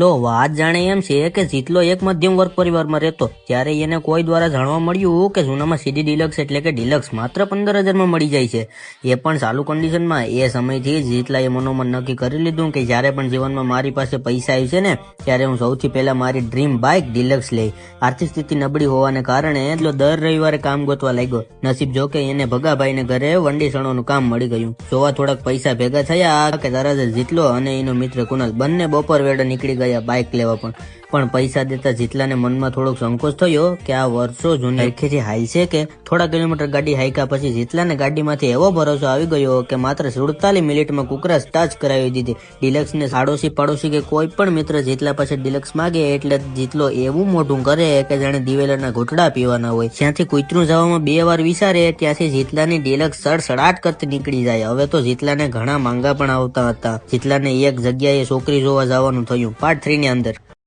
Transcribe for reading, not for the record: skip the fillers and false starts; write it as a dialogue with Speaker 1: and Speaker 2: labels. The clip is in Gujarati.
Speaker 1: લો વાત જાણે એમ છે કે જીતલો એક મધ્યમ વર્ગ પરિવારમાં રહેતો, ત્યારે એને કોઈ દ્વારા જાણવા મળ્યું કે જૂનામાં સીડી ડિલક્સ એટલે કે ડિલક્સ માત્ર 15,000માં મળી જાય છે, એ પણ ચાલુ કન્ડિશનમાં. એ સમયથી જ જીતલાએ મનોમન નક્કી કરી લીધું કે જ્યારે પણ જીવનમાં મારી પાસે પૈસા આવી છે ને, ત્યારે હું સૌથી પહેલા મારી ડ્રીમ બાઇક ડિલક્સ લઈ. આર્થિક સ્થિતિ નબળી હોવાને કારણે એટલો દર રવિવારે કામ ગોતવા લાગ્યો. નસીબ જો કે એને ભગાભાઈને ઘરે વંડીસણોનું કામ મળી ગયું. જોવા થોડાક પૈસા ભેગા થયા કે તરત જ જીતલો અને એનો મિત્ર કુનાલ બંને બપોર વેળે નીકળી ગયા બાઇક લેવા. પણ પૈસા દેતા જીતલાને મનમાં થોડોક સંકોચ થયો કે આ વર્ષો જૂની હરખેથી હાઈ છે કે. થોડા કિલોમીટર ગાડી હાઈકા પછી જીતલાને ગાડીમાંથી એવો ભરોસો આવી ગયો કે માત્ર 47 મિનિટમાં કુકરા ટચ કરાવી દીધી. ડિલક્સને આડોશી પાડોશી કે કોઈ પણ મિત્ર જીતલા પાસે ડિલક્સ માગે એટલે જીતલો એવું મોઢું કરે કે જાણે દિવેલાના ઘૂંટડા પીવાના હોય. જ્યાંથી કૂતરું જવામાં 2 વાર વિચારે ત્યાંથી જીતલાની ડિલક્સ સડસડાટ કરતી નીકળી જાય. હવે તો જીતલાને ઘણા માંગા પણ આવતા હતા. જીતલાને એક જગ્યાએ છોકરી જોવા જવાનું થયું. પાર્ટ 3 ની અંદર.